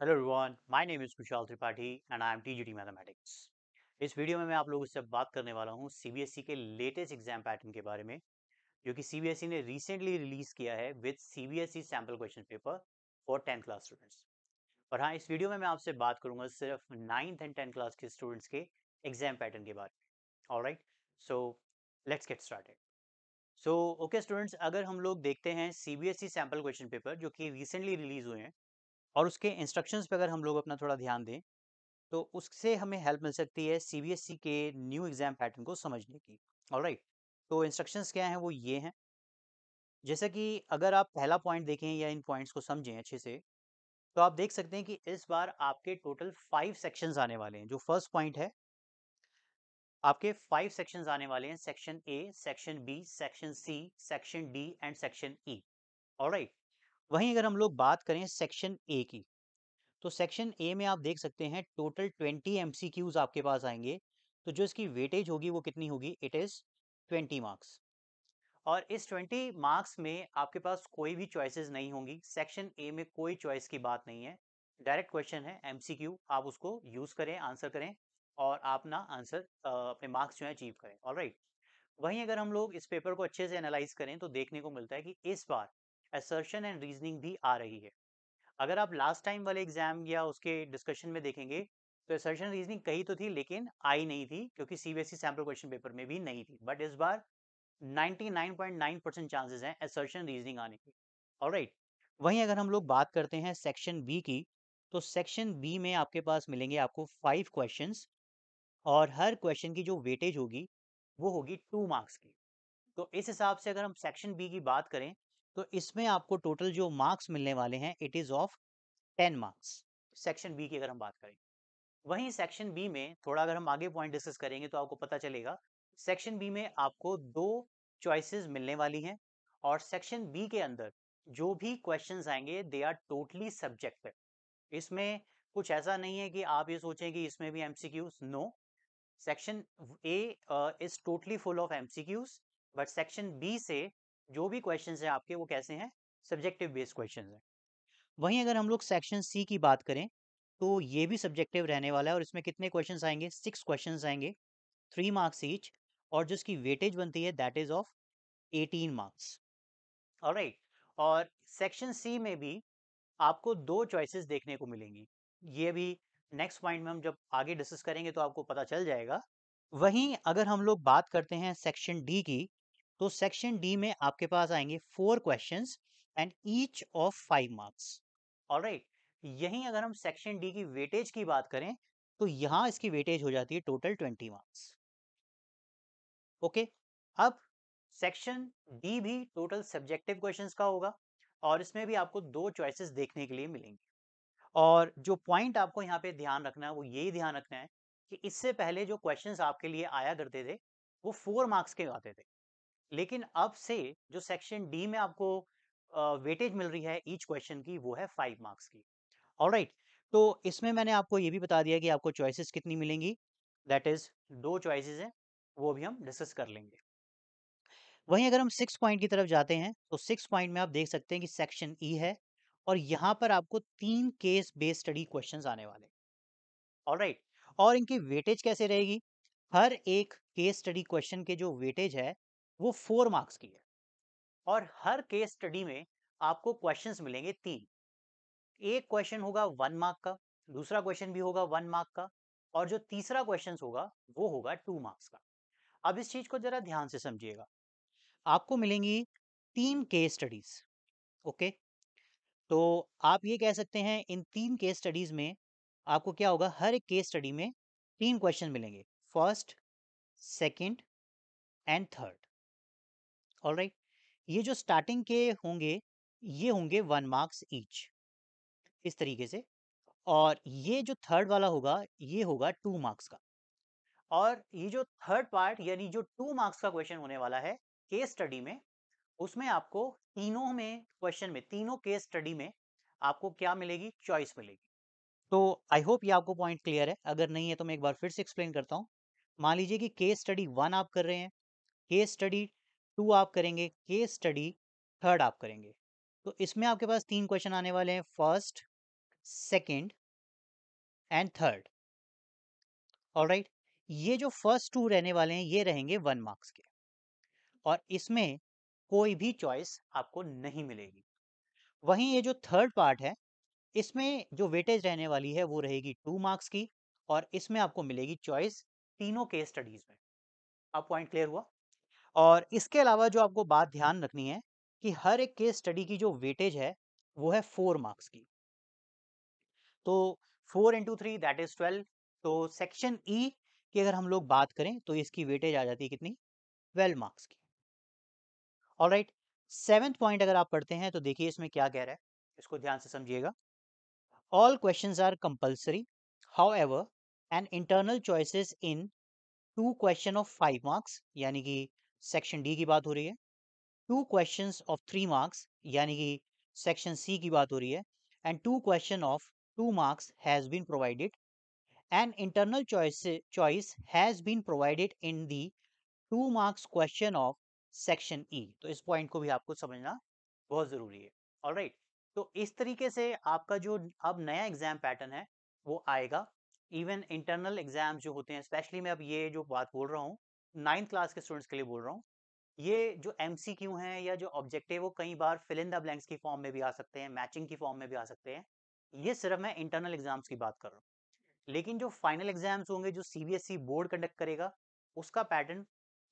Hello everyone, my name is Kushal Tripathi and I am TGT mathematics. इस video में मैं आप लोगों से बात करने वाला हूँ सीबीएसई के लेटेस्ट एग्जाम पैटर्न के बारे में, जो कि सीबीएसई ने रिसेंटली रिलीज किया है with CBSE sample question paper for 10th class students. और हाँ, इस वीडियो में मैं आपसे बात करूंगा सिर्फ 9th एंड 10th क्लास के स्टूडेंट्स के एग्जाम पैटर्न के बारे में। Alright, so let's get started. So okay students, अगर हम लोग देखते हैं सीबीएसई सैम्पल क्वेश्चन पेपर जो कि रिसेंटली रिलीज हुए हैं और उसके इंस्ट्रक्शंस पे अगर हम लोग अपना थोड़ा ध्यान दें, तो उससे हमें हेल्प मिल सकती है सीबीएसई के न्यू एग्जाम पैटर्न को समझने की। ऑलराइट, तो इंस्ट्रक्शंस क्या हैं वो ये हैं। जैसे कि अगर आप पहला पॉइंट देखें या इन पॉइंट्स को समझें अच्छे से, तो आप देख सकते हैं कि इस बार आपके टोटल 5 सेक्शंस आने वाले हैं। जो फर्स्ट पॉइंट है, आपके 5 सेक्शंस आने वाले हैं। Section A, section B, section C, section D and section E. Alright, वहीं अगर हम लोग बात करें सेक्शन ए की, तो सेक्शन ए में आप देख सकते हैं टोटल 20 एमसीक्यूज आपके पास आएंगे। तो जो इसकी वेटेज होगी वो कितनी होगी? It is 20 marks. और इस 20 मार्क्स में आपके पास कोई भी चॉइसेस नहीं होंगी। सेक्शन ए में कोई चॉइस की बात नहीं है, डायरेक्ट क्वेश्चन है, एमसीक्यू। आप उसको यूज करें, आंसर करें और आप ना आंसर अपने मार्क्स जो है अचीव करें। ऑलराइट, वहीं अगर हम लोग इस पेपर को अच्छे से एनालाइज करें तो देखने को मिलता है कि इस बार असर्शन एंड रीजनिंग भी आ रही है। अगर आप लास्ट टाइम वाले एग्जाम या उसके डिस्कशन में देखेंगे, तो असर्शन रीजनिंग कही तो थी लेकिन आई नहीं थी, क्योंकि सीबीएसई सैम्पल क्वेश्चन पेपर में भी नहीं थी। बट इस बार 99.9% चांसेस हैं असर्शन रीजनिंग आने की। ऑलराइट, वहीं अगर हम लोग बात करते हैं सेक्शन बी की, तो सेक्शन बी में आपके पास मिलेंगे आपको 5 क्वेश्चंस और हर क्वेश्चन की जो वेटेज होगी वो होगी 2 मार्क्स की। तो इस हिसाब से अगर हम सेक्शन बी की बात करें, तो इसमें आपको टोटल जो मार्क्स मिलने वाले हैं it is of 10 marks, section B की अगर हम बात करें। वहीं सेक्शन बी में थोड़ा अगर हम आगे पॉइंट डिस्कस करेंगे तो आपको पता चलेगा, सेक्शन बी में आपको 2 चॉइसेस मिलने वाली हैं। और सेक्शन बी के अंदर जो भी क्वेश्चंस आएंगे दे आर टोटली सब्जेक्टिव। इसमें कुछ ऐसा नहीं है कि आप ये सोचें कि इसमें भी MCQs. No, section A is totally full of MCQs, but section B से जो भी क्वेश्चंस हैं आपके वो कैसे हैं? सब्जेक्टिव बेस्ड क्वेश्चंस हैं। वहीं अगर हम लोग सेक्शन सी की बात करें, तो ये भी सब्जेक्टिव रहने वाला है और इसमें कितने क्वेश्चंस आएंगे? 6 क्वेश्चंस आएंगे, 3 मार्क्स ईच। और जिसकी वेटेज बनती है that is of 18 marks. Alright, और सेक्शन सी में भी आपको 2 चॉइसेस देखने को मिलेंगी। ये भी नेक्स्ट पॉइंट में हम जब आगे डिस्कस करेंगे तो आपको पता चल जाएगा। वहीं अगर हम लोग बात करते हैं सेक्शन डी की, तो सेक्शन डी में आपके पास आएंगे 4 questions and each of 5 marks. Alright, यहीं अगर हम सेक्शन डी की वेटेज की बात करें, तो यहां इसकी वेटेज हो जाती है टोटल 20 मार्क्स। ओके, अब सेक्शन डी भी टोटल सब्जेक्टिव क्वेश्चंस का होगा और इसमें भी आपको 2 चॉइसेस देखने के लिए मिलेंगी। और जो पॉइंट आपको यहाँ पे ध्यान रखना है वो यही ध्यान रखना है कि इससे पहले जो क्वेश्चंस आपके लिए आया करते थे वो 4 मार्क्स के आते थे, लेकिन अब से जो सेक्शन डी में आपको वेटेज मिल रही है ईच क्वेश्चन की, वो है 5 मार्क्स की। ऑलराइट, तो इसमें मैंने आपको ये भी बता दिया कि आपको चॉइसेस कितनी मिलेंगी। दैट इज 2 चॉइसेस हैं, वो भी हम डिस्कस कर लेंगे। वहीं अगर हम 6 पॉइंट की तरफ जाते हैं, तो 6 पॉइंट में आप देख सकते हैं कि सेक्शन ई है और यहाँ पर आपको 3 केस बेस्ड स्टडी क्वेश्चंस आने वाले हैं। ऑलराइट, और इनकी वेटेज कैसे रहेगी? हर एक केस स्टडी क्वेश्चन के जो वेटेज है वो 4 मार्क्स की है। और हर केस स्टडी में आपको क्वेश्चंस मिलेंगे 3। एक क्वेश्चन होगा 1 मार्क का, दूसरा क्वेश्चन भी होगा 1 मार्क का, और जो तीसरा क्वेश्चन होगा वो होगा 2 मार्क्स का। अब इस चीज को जरा ध्यान से समझिएगा। आपको मिलेंगी 3 केस स्टडीज। ओके, तो आप ये कह सकते हैं इन 3 केस स्टडीज में आपको क्या होगा? हर एक केस स्टडी में 3 क्वेश्चन मिलेंगे, first, second and third. Alright, ये जो स्टार्टिंग के होंगे ये होंगे 1 मार्क्स ईच, इस तरीके से। और ये जो थर्ड वाला होगा ये होगा 2 मार्क्स का। और ये जो थर्ड पार्ट यानी जो 2 मार्क्स का क्वेश्चन होने वाला है केस स्टडी में, उसमें आपको तीनों में क्वेश्चन में, तीनों केस स्टडी में आपको क्या मिलेगी? चॉइस मिलेगी। तो आई होप ये आपको पॉइंट क्लियर है। अगर नहीं है तो मैं एक बार फिर से एक्सप्लेन करता हूँ। मान लीजिए कि केस स्टडी 1 आप कर रहे हैं, केस स्टडी 2 आप करेंगे, केस स्टडी थर्ड आप करेंगे। तो इसमें आपके पास 3 क्वेश्चन आने वाले हैं, first, second and third. Alright, ये जो फर्स्ट टू रहने वाले हैं ये रहेंगे 1 मार्क्स के, और इसमें कोई भी चॉइस आपको नहीं मिलेगी। वहीं ये जो थर्ड पार्ट है, इसमें जो वेटेज रहने वाली है वो रहेगी 2 मार्क्स की, और इसमें आपको मिलेगी चॉइस तीनों केस स्टडीज में। अब पॉइंट क्लियर हुआ? और इसके अलावा जो आपको बात ध्यान रखनी है कि हर एक केस स्टडी की जो वेटेज है वो है 4 मार्क्स की। तो 4 इंटू 3 दैट इज 12। तो सेक्शन ई की अगर हम लोग बात करें तो इसकी वेटेज आ जाती है कितनी? 12 मार्क्स की। ऑलराइट, सेवेंथ पॉइंट अगर आप पढ़ते हैं तो देखिए इसमें क्या कह रहा है, इसको ध्यान से समझिएगा। All questions are compulsory, however an internal choices in 2 question of 5 marks, यानी कि सेक्शन डी की बात हो रही है। 2 क्वेश्चंस ऑफ 3 मार्क्स, यानी कि सेक्शन सी की बात हो रही है। And 2 question of 2 marks has been provided. An internal choice has been provided in the 2 marks question of section E. तो इस पॉइंट को भी आपको समझना बहुत जरूरी है। ऑलराइट, तो इस तरीके से आपका जो अब नया एग्जाम पैटर्न है वो आएगा। इवन इंटरनल एग्जाम जो होते हैं, स्पेशली मैं अब ये जो बात बोल रहा हूँ 9th क्लास के स्टूडेंट्स के लिए बोल रहा हूँ, ये जो एमसीक्यू हैं या जो ऑब्जेक्टिव वो कई बार फिल इन द ब्लैंक्स की फॉर्म में भी आ सकते हैं, मैचिंग की फॉर्म में भी आ सकते हैं। ये सिर्फ मैं इंटरनल एग्जाम्स की बात कर रहा हूँ। लेकिन जो फाइनल एग्जाम्स होंगे जो सीबीएसई बोर्ड कंडक्ट करेगा, उसका पैटर्न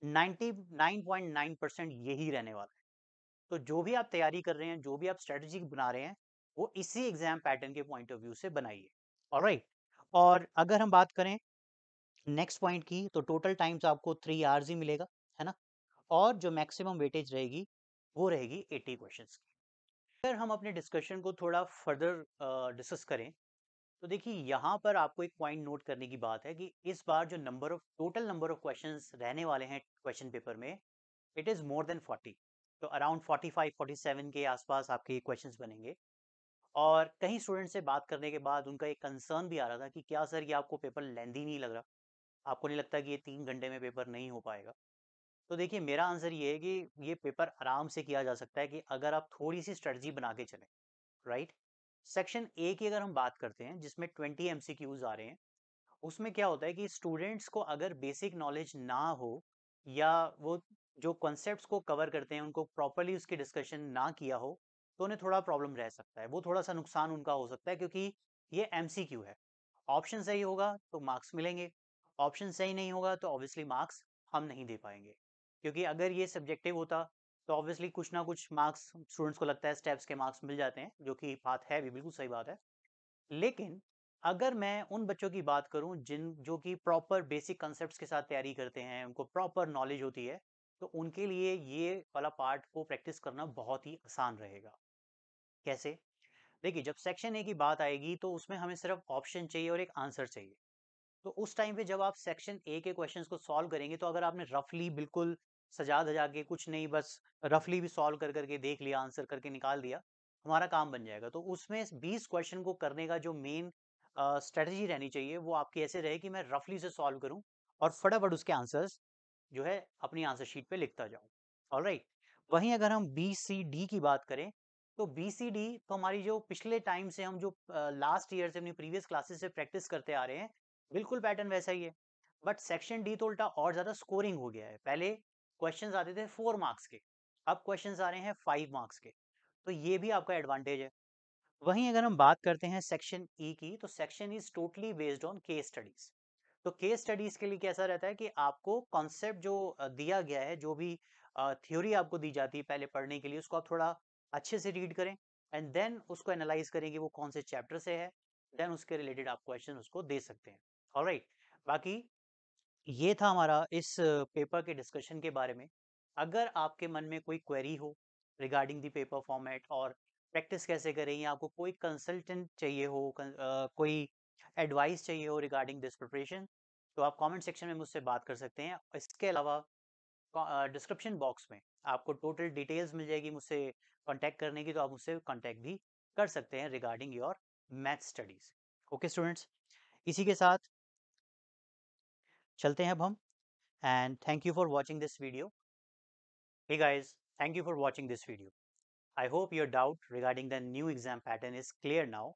99.9% यही रहने वाला है। तो जो भी आप तैयारी कर रहे हैं, जो भी आप स्ट्रेटजी बना रहे हैं, वो इसी एग्जाम पैटर्न के पॉइंट ऑफ व्यू से बनाइए। ऑलराइट, और अगर हम बात करें नेक्स्ट पॉइंट की, तो टोटल टाइम्स आपको 3 आवर्स ही मिलेगा, है ना? और जो मैक्सिमम वेटेज रहेगी वो रहेगी 80 क्वेश्चंस की। अगर हम अपने डिस्कशन को थोड़ा फर्दर डिस्कस करें, तो देखिए यहाँ पर आपको एक पॉइंट नोट करने की बात है कि इस बार जो टोटल नंबर ऑफ क्वेश्चंस रहने वाले हैं क्वेश्चन पेपर में, इट इज़ मोर देन 40। तो अराउंड 45-47 के आसपास आपके क्वेश्चंस बनेंगे। और कई स्टूडेंट से बात करने के बाद उनका एक कंसर्न भी आ रहा था कि क्या सर ये आपको पेपर लेंदी नहीं लग रहा, आपको नहीं लगता कि ये 3 घंटे में पेपर नहीं हो पाएगा? तो देखिए मेरा आंसर ये है कि ये पेपर आराम से किया जा सकता है कि अगर आप थोड़ी सी स्ट्रेटजी बना के चलें। राइट, सेक्शन ए की अगर हम बात करते हैं जिसमें 20 एमसीक्यूज आ रहे हैं, उसमें क्या होता है कि स्टूडेंट्स को अगर बेसिक नॉलेज ना हो, या वो जो कॉन्सेप्ट्स को कवर करते हैं उनको प्रॉपरली उसकी डिस्कशन ना किया हो, तो उन्हें थोड़ा प्रॉब्लम रह सकता है, वो थोड़ा सा नुकसान उनका हो सकता है, क्योंकि ये एमसीक्यू है। ऑप्शन सही होगा तो मार्क्स मिलेंगे, ऑप्शन सही नहीं होगा तो ऑब्वियसली मार्क्स हम नहीं दे पाएंगे। क्योंकि अगर ये सब्जेक्टिव होता तो ऑब्वियसली कुछ ना कुछ मार्क्स स्टूडेंट्स को लगता है स्टेप्स के मार्क्स मिल जाते हैं, जो कि बात है भी, बिल्कुल सही बात है। लेकिन अगर मैं उन बच्चों की बात करूं जिन जो कि प्रॉपर बेसिक कॉन्सेप्ट्स के साथ तैयारी करते हैं, उनको प्रॉपर नॉलेज होती है, तो उनके लिए ये वाला पार्ट को प्रैक्टिस करना बहुत ही आसान रहेगा। कैसे? देखिए जब सेक्शन ए की बात आएगी तो उसमें हमें सिर्फ ऑप्शन चाहिए और एक आंसर चाहिए। तो उस टाइम पे जब आप सेक्शन ए के क्वेश्चंस को सॉल्व करेंगे, तो अगर आपने रफली बिल्कुल सजा धजा के कुछ नहीं, बस रफली भी सॉल्व कर करके देख लिया, आंसर करके निकाल दिया, हमारा काम बन जाएगा। तो उसमें 20 क्वेश्चन को करने का जो मेन स्ट्रेटजी रहनी चाहिए वो आपकी ऐसे रहे कि मैं रफली से सॉल्व करूं और फटाफट उसके आंसर्स जो है अपनी आंसर शीट पे लिखता जाऊं। ऑलराइट, वहीं अगर हम बी सी डी की बात करें, तो बी सी डी तो हमारी जो पिछले टाइम से हम जो लास्ट ईयर से अपनी प्रीवियस क्लासेस से प्रैक्टिस करते आ रहे हैं, बिल्कुल पैटर्न वैसा ही है। बट सेक्शन डी तो उल्टा और ज्यादा स्कोरिंग हो गया है। पहले क्वेश्चंस आते थे 4 मार्क्स के, अब क्वेश्चंस आ रहे हैं 5 मार्क्स के। तो ये भी आपका एडवांटेज है। वहीं अगर हम बात करते हैं सेक्शन ई की, तो section is totally based on case studies. तो केस स्टडीज के लिए कैसा रहता है कि आपको कॉन्सेप्ट जो दिया गया है, जो भी थ्योरी आपको दी जाती है पहले पढ़ने के लिए, उसको आप थोड़ा अच्छे से रीड करें, एंड देन उसको एनालाइज करें कि वो कौन से चैप्टर से है, देन उसके रिलेटेड आप क्वेश्चन उसको दे सकते हैं। ऑलराइट, बाकी ये था हमारा इस पेपर के डिस्कशन के बारे में। अगर आपके मन में कोई क्वेरी हो रिगार्डिंग द पेपर फॉर्मेट और प्रैक्टिस कैसे करें, या आपको कोई कंसल्टेंट चाहिए हो, कोई एडवाइस चाहिए हो रिगार्डिंग दिस प्रिपरेशन, तो आप कमेंट सेक्शन में मुझसे बात कर सकते हैं। इसके अलावा डिस्क्रिप्शन बॉक्स में आपको टोटल डिटेल्स मिल जाएगी मुझसे कांटेक्ट करने की, तो आप मुझसे कांटेक्ट भी कर सकते हैं regarding your math studies. Okay students, इसी के साथ चलते हैं अब हम, and thank you for watching this video. Hey guys, thank you for watching this video. I hope your doubt regarding the new exam pattern is clear now.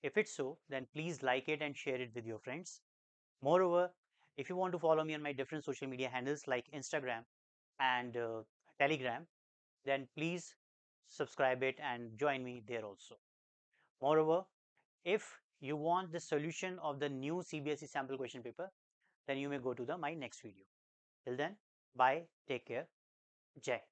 If it's so, then please like it and share it with your friends. Moreover, if you want to follow me on my different social media handles like Instagram and Telegram, then please subscribe it and join me there also. Moreover, if you want the solution of the new CBSE sample question paper, then you may go to my next video. Till then, bye, take care, Jai.